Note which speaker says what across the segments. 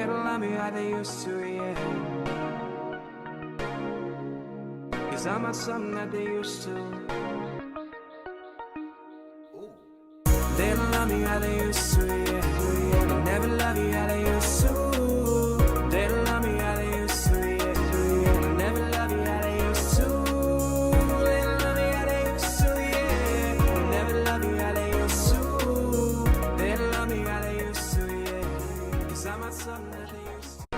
Speaker 1: They don't love me how they used to, yeah. 'Cause I'm not something that they used to. They don't love me how they used to, yeah. Never love you how they used to. They don't love me how they used to, yeah. Never love you how they used to. They don't love me how they used to, yeah. Never love you how they used to. They don't love me how they used to, yeah. 'Cause I'm not something that they used to.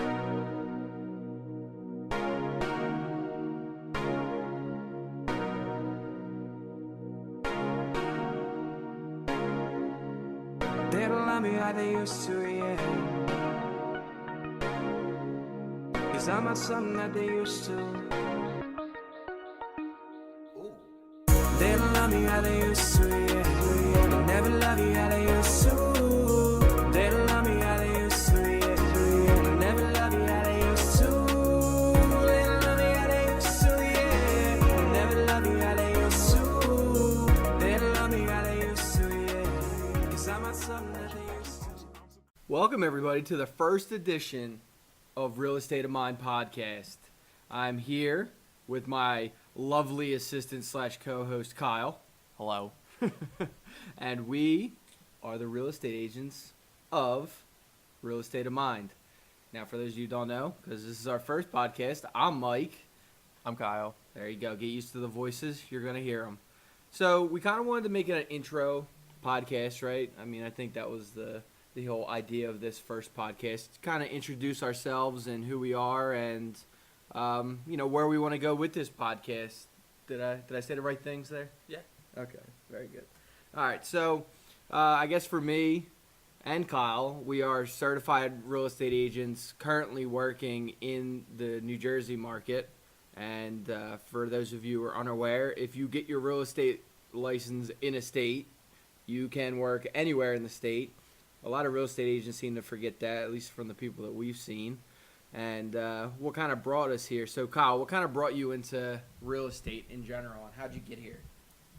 Speaker 1: They don't love me how they used to, yeah. 'Cause I'm not something that they used to. They don't love me how they used to, yeah. Never love you how they used to. They don't love me how they used to, yeah. Never love you how they used to. They don't love me how they used to, yeah. Never love you how they used to. They don't love me how they used to, yeah. 'Cause I'm not something that they used to.
Speaker 2: Welcome, everybody, to the first edition of Real Estate of Mind podcast. I'm here with my lovely assistant slash co-host, Kyle.
Speaker 3: Hello.
Speaker 2: And we are the real estate agents of Real Estate of Mind. Now, for those of you who don't know, because this is our first podcast, I'm Mike.
Speaker 3: I'm Kyle.
Speaker 2: There you go. Get used to the voices. You're going to hear them. So we kind of wanted to make it an intro podcast, right? I mean, I think that was the whole idea of this first podcast, kind of introduce ourselves and who we are and, where we want to go with this podcast. Did I say the right things there?
Speaker 3: Yeah.
Speaker 2: Okay, very good. All right, so I guess for me and Kyle, we are certified real estate agents currently working in the New Jersey market. And for those of you who are unaware, if you get your real estate license in a state, you can work anywhere in the state. A lot of real estate agents seem to forget that, at least from the people that we've seen. And what kind of brought us here? So, Kyle, what kind of brought you into real estate in general, and how'd you get here?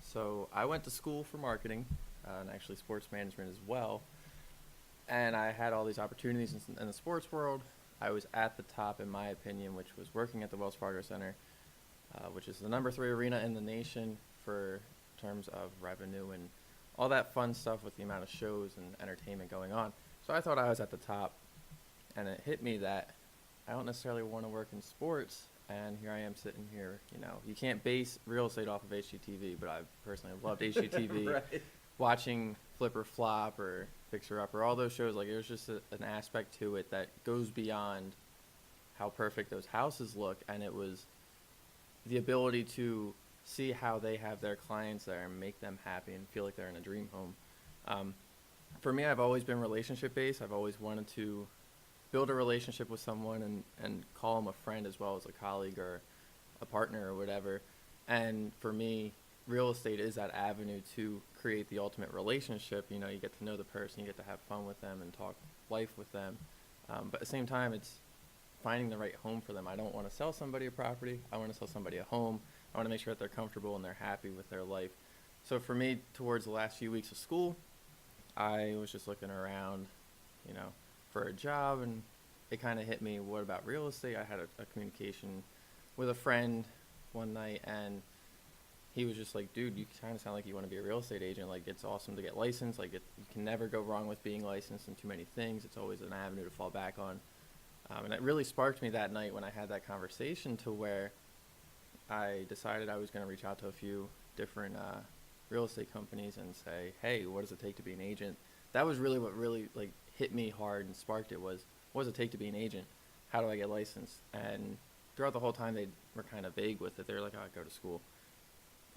Speaker 3: So I went to school for marketing and actually sports management as well. And I had all these opportunities in the sports world. I was at the top, in my opinion, which was working at the Wells Fargo Center, which is the number 3 arena in the nation for terms of revenue and all that fun stuff with the amount of shows and entertainment going on. So I thought I was at the top, and it hit me that I don't necessarily want to work in sports, and here I am sitting here. You can't base real estate off of HGTV, but I personally loved HGTV.
Speaker 2: Right.
Speaker 3: Watching Flip or Flop or Fixer Upper, all those shows, like, it was just an aspect to it that goes beyond how perfect those houses look, and it was the ability to see how they have their clients there and make them happy and feel like they're in a dream home. For me, I've always been relationship based. I've always wanted to build a relationship with someone and call them a friend as well as a colleague or a partner or whatever. And for me, real estate is that avenue to create the ultimate relationship. You get to know the person, you get to have fun with them and talk life with them. But at the same time, it's finding the right home for them. I don't want to sell somebody a property. I want to sell somebody a home. I want to make sure that they're comfortable and they're happy with their life. So for me, towards the last few weeks of school, I was just looking around, for a job, and it kind of hit me, what about real estate? I had a communication with a friend one night, and he was just like, dude, you kind of sound like you want to be a real estate agent. Like, it's awesome to get licensed. Like, you can never go wrong with being licensed in too many things. It's always an avenue to fall back on. And it really sparked me that night when I had that conversation, to where I decided I was going to reach out to a few different real estate companies and say, hey, what does it take to be an agent? That was really what really hit me hard and sparked it, was, what does it take to be an agent? How do I get licensed? And throughout the whole time, they were kind of vague with it. They were like, oh, I go to school.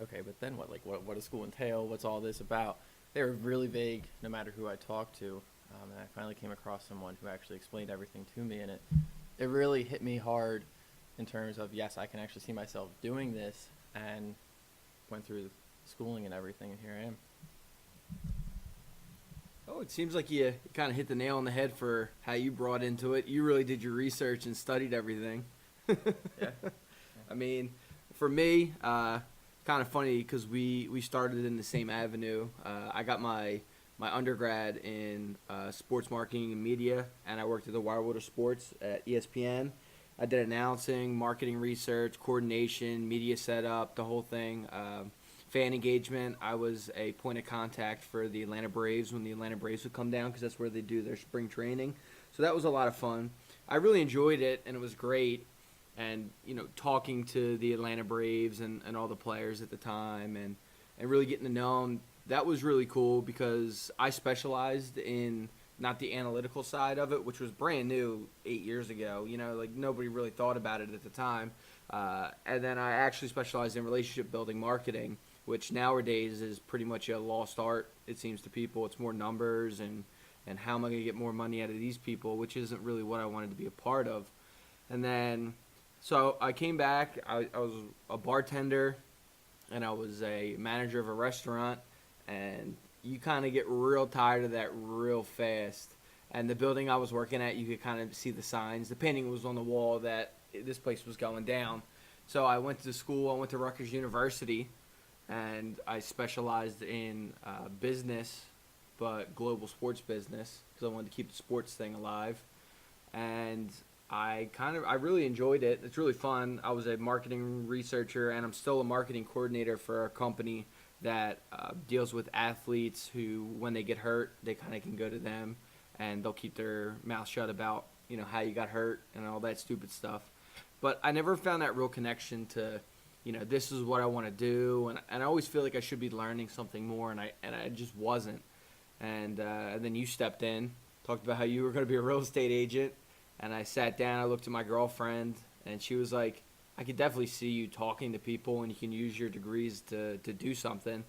Speaker 3: Okay, but then what? What does school entail? What's all this about? They were really vague no matter who I talked to. And I finally came across someone who actually explained everything to me, and it really hit me hard in terms of, yes, I can actually see myself doing this, and went through schooling and everything, and here I am.
Speaker 2: Oh, it seems like you kind of hit the nail on the head for how you brought into it. You really did your research and studied everything.
Speaker 3: Yeah.
Speaker 2: I mean, for me, kind of funny because we started in the same avenue. I got my my undergrad in sports marketing and media, and I worked at the Wirewater Sports at ESPN. I did announcing, marketing research, coordination, media setup, the whole thing. Fan engagement. I was a point of contact for the Atlanta Braves when the Atlanta Braves would come down, because that's where they do their spring training. So that was a lot of fun. I really enjoyed it, and it was great. And, talking to the Atlanta Braves and all the players at the time and really getting to know them, that was really cool, because I specialized in not the analytical side of it, which was brand new 8 years ago. Nobody really thought about it at the time. And then I actually specialized in relationship building marketing, which nowadays is pretty much a lost art, it seems to people. It's more numbers and how am I going to get more money out of these people, which isn't really what I wanted to be a part of. And then, so I came back. I was a bartender, and I was a manager of a restaurant, and you kind of get real tired of that real fast. And the building I was working at, you could kind of see the signs. The painting was on the wall that this place was going down. So I went to school. I went to Rutgers University, and I specialized in business, but global sports business, because I wanted to keep the sports thing alive. And I really enjoyed it. It's really fun. I was a marketing researcher, and I'm still a marketing coordinator for a company that deals with athletes who, when they get hurt, they kind of can go to them, and they'll keep their mouth shut about, how you got hurt and all that stupid stuff. But I never found that real connection to, this is what I want to do, and I always feel like I should be learning something more, and I just wasn't. And then you stepped in, talked about how you were going to be a real estate agent, and I sat down, I looked at my girlfriend, and she was like, I could definitely see you talking to people, and you can use your degrees to do something.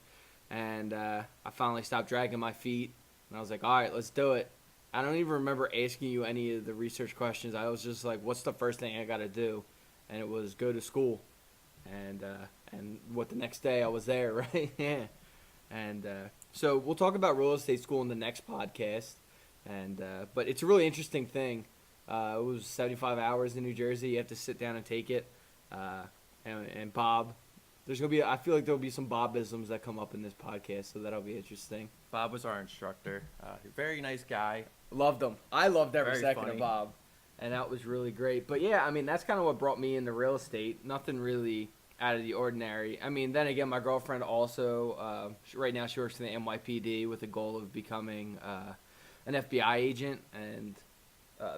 Speaker 2: And I finally stopped dragging my feet, and I was like, all right, let's do it. I don't even remember asking you any of the research questions. I was just like, what's the first thing I got to do? And it was go to school. And what, the next day I was there, right? Yeah. And so we'll talk about real estate school in the next podcast. And but it's a really interesting thing. It was 75 hours in New Jersey. You have to sit down and take it. And Bob, I feel like there'll be some Bobisms that come up in this podcast, so that'll be interesting.
Speaker 3: Bob was our instructor. Very nice guy.
Speaker 2: Loved him. I loved every
Speaker 3: Very
Speaker 2: second
Speaker 3: funny.
Speaker 2: of Bob, and that was really great. But yeah, I mean, that's kind of what brought me into real estate. Nothing really out of the ordinary. I mean, then again, my girlfriend also, right now she works in the NYPD with the goal of becoming an FBI agent and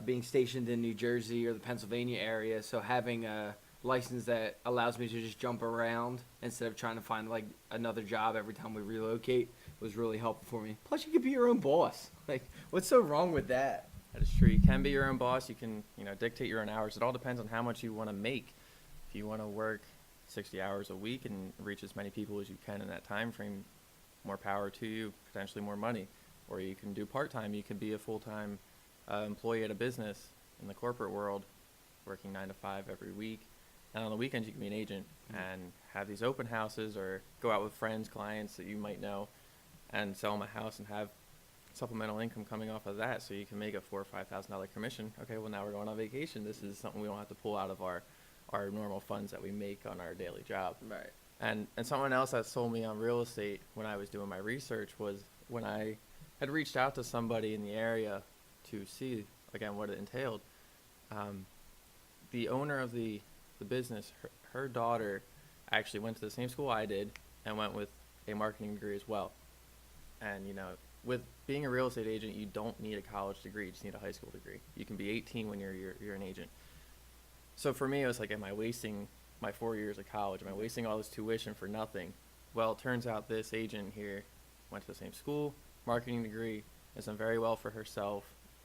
Speaker 2: being stationed in New Jersey or the Pennsylvania area. So having a license that allows me to just jump around instead of trying to find like another job every time we relocate was really helpful for me. Plus, you could be your own boss. Like, what's so wrong with that?
Speaker 3: That is true. You can be your own boss. You can, dictate your own hours. It all depends on how much you want to make. If you want to work 60 hours a week and reach as many people as you can in that time frame, more power to you, potentially more money. Or you can do part-time. You can be a full-time employee at a business in the corporate world, working 9 to 5 every week. And on the weekends, you can be an agent and have these open houses or go out with friends, clients that you might know, and sell them a house and have supplemental income coming off of that, so you can make a $4,000 or $5,000 commission. Okay, well, now we're going on vacation. This is something we don't have to pull out of our normal funds that we make on our daily job.
Speaker 2: Right.
Speaker 3: And someone else that sold me on real estate when I was doing my research was when I had reached out to somebody in the area to see, again, what it entailed. The owner of the business, her daughter actually went to the same school I did and went with a marketing degree as well. And, with being a real estate agent, you don't need a college degree. You just need a high school degree. You can be 18 when you're an agent. So for me, it was like, am I wasting my 4 years of college? Am I wasting all this tuition for nothing? Well, it turns out this agent here went to the same school, marketing degree, has done very well for herself,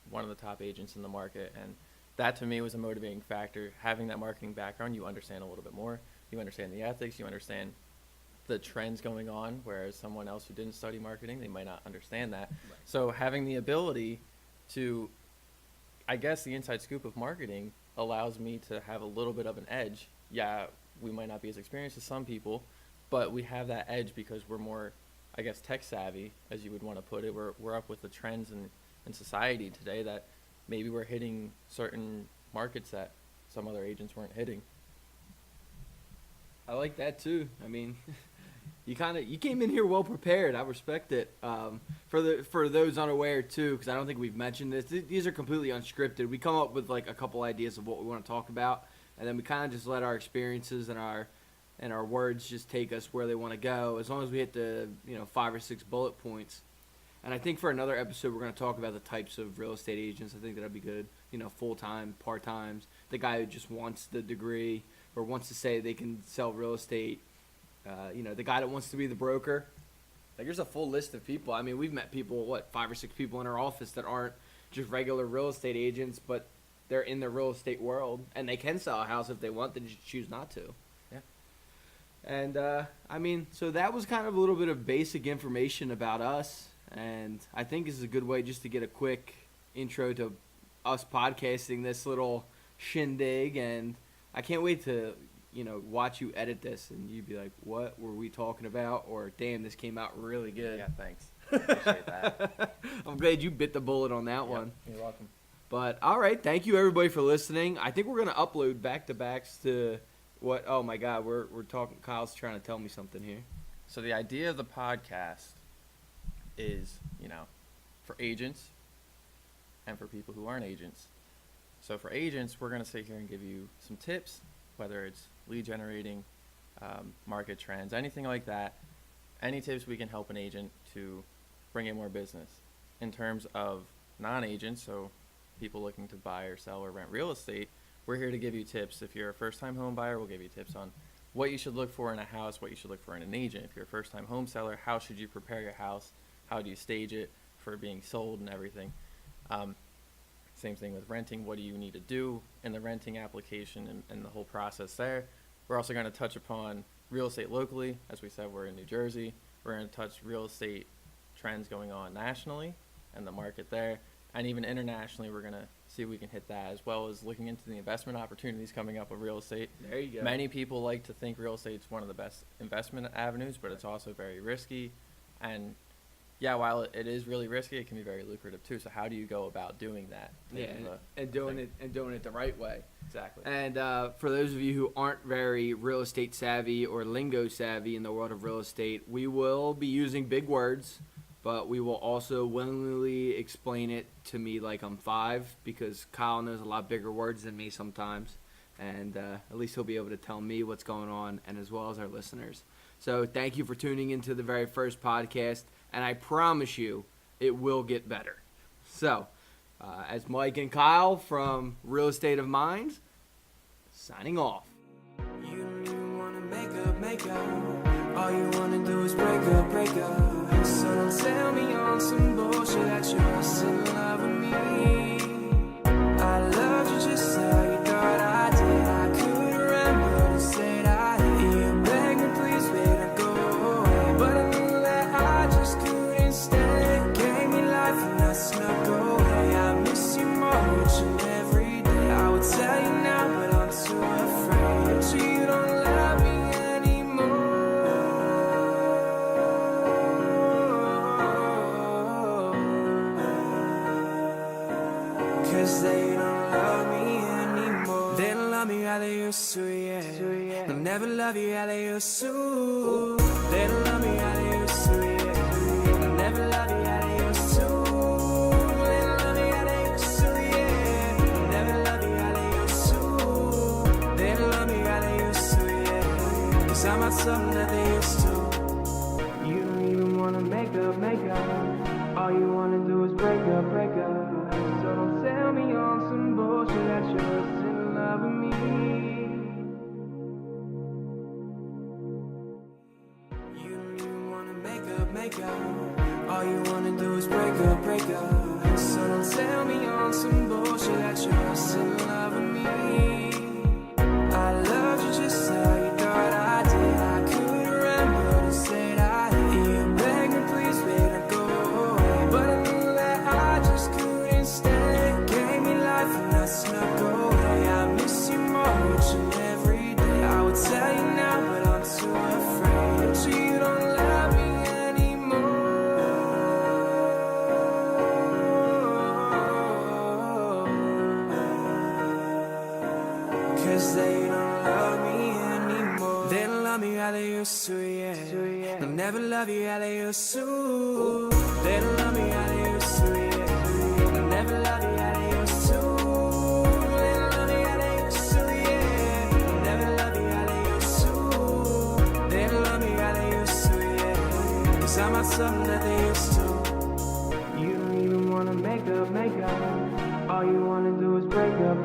Speaker 3: one of the top agents in the market. And that to me was a motivating factor. Having that marketing background, you understand a little bit more. You understand the ethics. You understand the trends going on, whereas someone else who didn't study marketing, they might not understand that. Right. So having the ability to, I guess the inside scoop of marketing allows me to have a little bit of an edge. Yeah, we might not be as experienced as some people, but we have that edge because we're more, I guess, tech savvy, as you would want to put it. We're up with the trends in society today that maybe we're hitting certain markets that some other agents weren't hitting.
Speaker 2: I like that too. I mean, You came in here well prepared. I respect it. For those unaware too, because I don't think we've mentioned this. These are completely unscripted. We come up with like a couple ideas of what we want to talk about, and then we kind of just let our experiences and our words just take us where they want to go. As long as we hit the 5 or 6 bullet points. And I think for another episode, we're going to talk about the types of real estate agents. I think that'll be good. Full time, part times. The guy who just wants the degree or wants to say they can sell real estate. The guy that wants to be the broker. Like, there's a full list of people. I mean, we've met people, 5 or 6 people in our office that aren't just regular real estate agents, but they're in the real estate world, and they can sell a house if they want. They just choose not to.
Speaker 3: Yeah.
Speaker 2: And, so that was kind of a little bit of basic information about us, and I think this is a good way just to get a quick intro to us podcasting this little shindig, and I can't wait to watch you edit this and you'd be like, what were we talking about? Or, damn, this came out really good.
Speaker 3: Yeah, thanks. Appreciate that.
Speaker 2: I'm glad you bit the bullet on that one.
Speaker 3: You're welcome.
Speaker 2: But, all right, thank you, everybody, for listening. I think we're going to upload back-to-backs to what? Oh, my God, we're talking. Kyle's trying to tell me something here.
Speaker 3: So the idea of the podcast is, for agents and for people who aren't agents. So for agents, we're going to sit here and give you some tips, whether it's lead generating, market trends, anything like that. Any tips we can help an agent to bring in more business. In terms of non-agents, so people looking to buy or sell or rent real estate, we're here to give you tips. If you're a first-time home buyer, we'll give you tips on what you should look for in a house, what you should look for in an agent. If you're a first-time home seller, how should you prepare your house? How do you stage it for being sold and everything? Same thing with renting. What do you need to do in the renting application and the whole process there? We're also going to touch upon real estate locally. As we said, we're in New Jersey. We're going to touch real estate trends going on nationally and the market there. And even internationally, we're going to see if we can hit that, as well as looking into the investment opportunities coming up with real estate.
Speaker 2: There you go.
Speaker 3: Many people like to think real estate is one of the best investment avenues, but it's also very risky. And yeah, while it is really risky, it can be very lucrative too. So how do you go about doing that?
Speaker 2: Yeah, and doing it the right way.
Speaker 3: Exactly.
Speaker 2: And for those of you who aren't very real estate savvy or lingo savvy in the world of real estate, we will be using big words, but we will also willingly explain it to me like I'm 5, because Kyle knows a lot bigger words than me sometimes, and at least he'll be able to tell me what's going on, and as well as our listeners. So thank you for tuning into the very first podcast. And I promise you, it will get better. So, as Mike and Kyle from Real Estate of Minds, signing off.
Speaker 1: You don't even wanna make up. All you wanna do is break up. So don't tell me on some bullshit that you're still in love with me. I loved you just how you thought I did. I couldn't remember to say that I did. You begged me, please, baby, go away. But I knew that I just couldn't stay. Gave me life and I snuck away. I miss you more each and every day. I would tell you now, but I'm too afraid. So you don't love me anymore. Cause they don't love me anymore. They don't love me how they used to, yeah. They'll never love you how they used to. They don't love me how they used to, yeah. They'll never love you how they used to. They don't love me how they used to, yeah. They'll never love you how they used to. They don't love me how they used to, yeah. Cause I'm not something that they used to. You don't even wanna make up. All you wanna do is break up. So don't tell me on some bullshit that you're still in love with me. You don't even wanna make up. All you wanna do is break up. So don't tell me on some bullshit that you're still in love with me. I loved you just how you thought I did. I couldn't remember to say that I did. You begged me, please, baby, go away. But I knew that I just couldn't stay. Gave me life and I snuck away. I miss you more each and every day. I would tell you now, but I'm too afraid. So you don't love me anymore. love me how they used to, yeah. They'll never love you how they used to. They don't love me how they used to, yeah. They'll never love you how they used to. They don't love me how they used to, yeah. They'll never love you how they used to. They don't love me how they used to, yeah. 'Cause I'm not something that they used to. You don't even wanna make up. All you wanna do is break up.